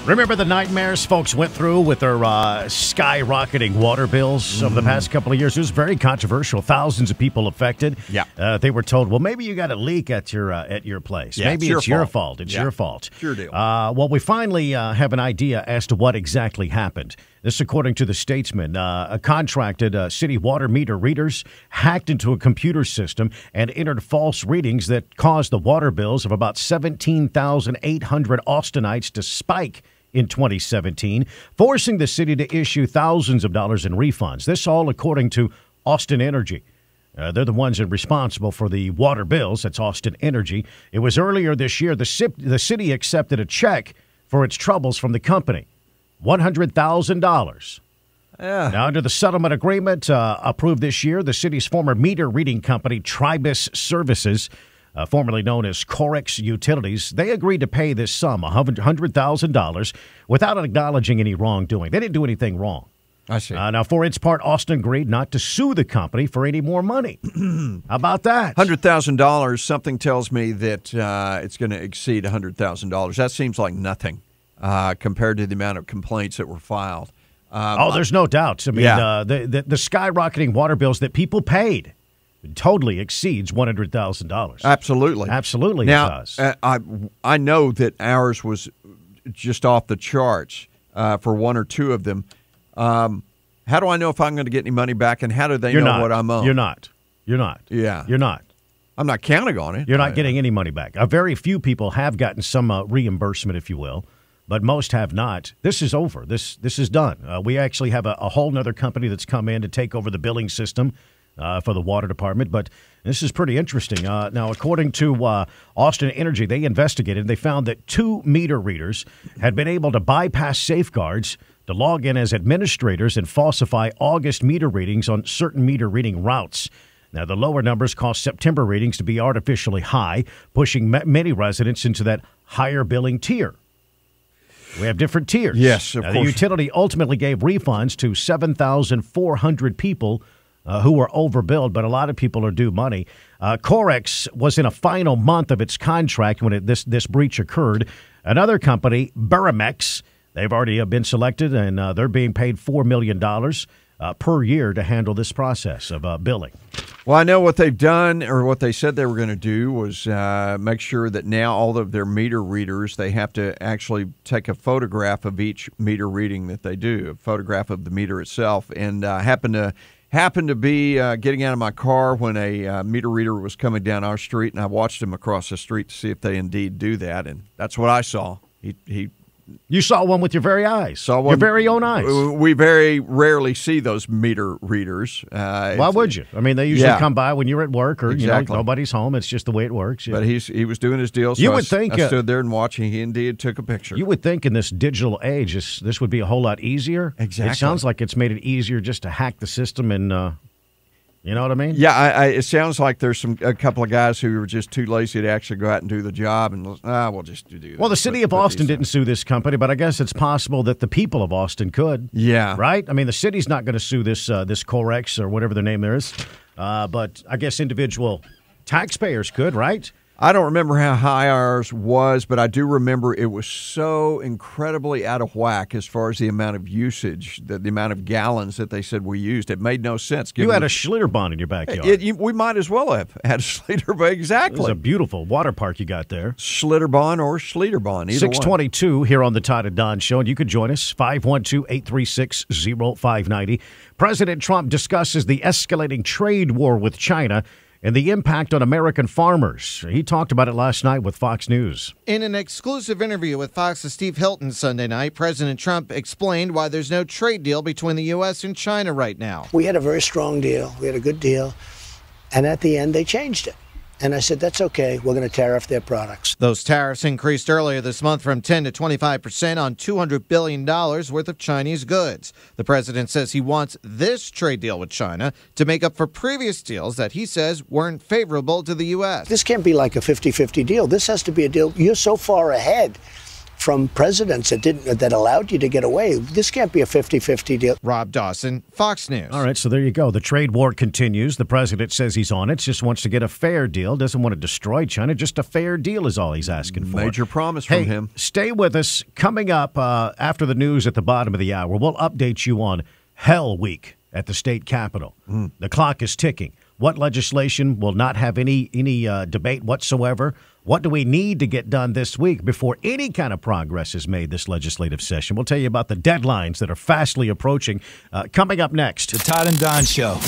Remember the nightmares folks went through with their skyrocketing water bills over the past couple of years? It was very controversial. Thousands of people affected. Yeah. They were told, well, maybe you got a leak at your place. Yeah, maybe it's your fault. It's your fault. Sure deal. Well, we finally have an idea as to what exactly happened. This, according to the Statesman, a contracted city water meter readers hacked into a computer system and entered false readings that caused the water bills of about 17,800 Austinites to spike in 2017, forcing the city to issue thousands of dollars in refunds. This all according to Austin Energy. They're the ones responsible for the water bills. That's Austin Energy. It was earlier this year the city accepted a check for its troubles from the company, $100,000. Yeah. Now, under the settlement agreement approved this year, the city's former meter reading company, Tribus Services, formerly known as Corex Utilities, they agreed to pay this sum, $100,000, without acknowledging any wrongdoing. They didn't do anything wrong. I see. Now, for its part, Austin agreed not to sue the company for any more money. How about that? $100,000, something tells me that it's going to exceed $100,000. That seems like nothing compared to the amount of complaints that were filed. There's no doubt. I mean, the skyrocketing water bills that people paid totally exceeds $100,000. Absolutely. It now, does. I know that ours was just off the charts for one or two of them. How do I know if I'm going to get any money back, and how do they know what I'm owed? You're not. Yeah. You're not. I'm not counting on it. You're not getting any money back. Very few people have gotten some reimbursement, if you will, but most have not. This is over. This is done. We actually have a whole other company that's come in to take over the billing system for the water department, but this is pretty interesting. Now, according to Austin Energy, they investigated and they found that 2 meter readers had been able to bypass safeguards to log in as administrators and falsify August meter readings on certain meter reading routes. Now, the lower numbers caused September readings to be artificially high, pushing many residents into that higher billing tier. We have different tiers. Yes, of course. The utility ultimately gave refunds to 7,400 people who were overbilled, but a lot of people are due money. Corex was in a final month of its contract when this breach occurred. Another company, Burimex, they've already been selected, and they're being paid $4 million per year to handle this process of billing. Well, I know what they've done, or what they said they were going to do, was make sure that now all of their meter readers, they have to actually take a photograph of each meter reading that they do, a photograph of the meter itself, and happened to be getting out of my car when a meter reader was coming down our street, and I watched him across the street to see if they indeed do that, and that's what I saw. You saw one with your very eyes. Saw one, your very own eyes. We very rarely see those meter readers. Why would you? I mean, they usually come by when you're at work or exactly. Nobody's home. It's just the way it works. But he was doing his deal. So you would think I stood there and watched. He indeed took a picture. You would think in this digital age, this would be a whole lot easier. Exactly. It sounds like it's made it easier just to hack the system and. You know what I mean? Yeah, it sounds like there's a couple of guys who were just too lazy to actually go out and do the job, and we'll just do that. Well, the city of Austin didn't sue this company, but I guess it's possible that the people of Austin could. Yeah. Right? I mean, the city's not going to sue this Corex or whatever their name there is, but I guess individual taxpayers could, right? I don't remember how high ours was, but I do remember it was so incredibly out of whack as far as the amount of usage, the amount of gallons that they said we used. It made no sense. You had a Schlitterbahn in your backyard. We might as well have had a Schlitterbahn. Exactly. It was a beautiful water park you got there. Schlitterbahn or Schlitterbahn, either 622 one. Here on the Todd and Don Show, and you could join us, 512-836-0590. President Trump discusses the escalating trade war with China and the impact on American farmers. He talked about it last night with Fox News. In an exclusive interview with Fox's Steve Hilton Sunday night, President Trump explained why there's no trade deal between the U.S. and China right now. We had a very strong deal. We had a good deal. And at the end, they changed it. And I said, that's okay. We're going to tariff their products. Those tariffs increased earlier this month from 10 to 25% on $200 billion worth of Chinese goods. The president says he wants this trade deal with China to make up for previous deals that he says weren't favorable to the U.S. This can't be like a 50-50 deal. This has to be a deal. You're so far ahead from presidents that allowed you to get away. This can't be a 50-50 deal. Rob Dawson, Fox News. All right, so there you go. The trade war continues. The president says he's on it, just wants to get a fair deal, doesn't want to destroy China. Just a fair deal is all he's asking for. Major promise from him. Stay with us. Coming up after the news at the bottom of the hour, we'll update you on Hell Week at the state capitol. The clock is ticking. What legislation will not have any debate whatsoever? What do we need to get done this week before any kind of progress is made this legislative session? We'll tell you about the deadlines that are fastly approaching. Coming up next. The Todd and Don Show.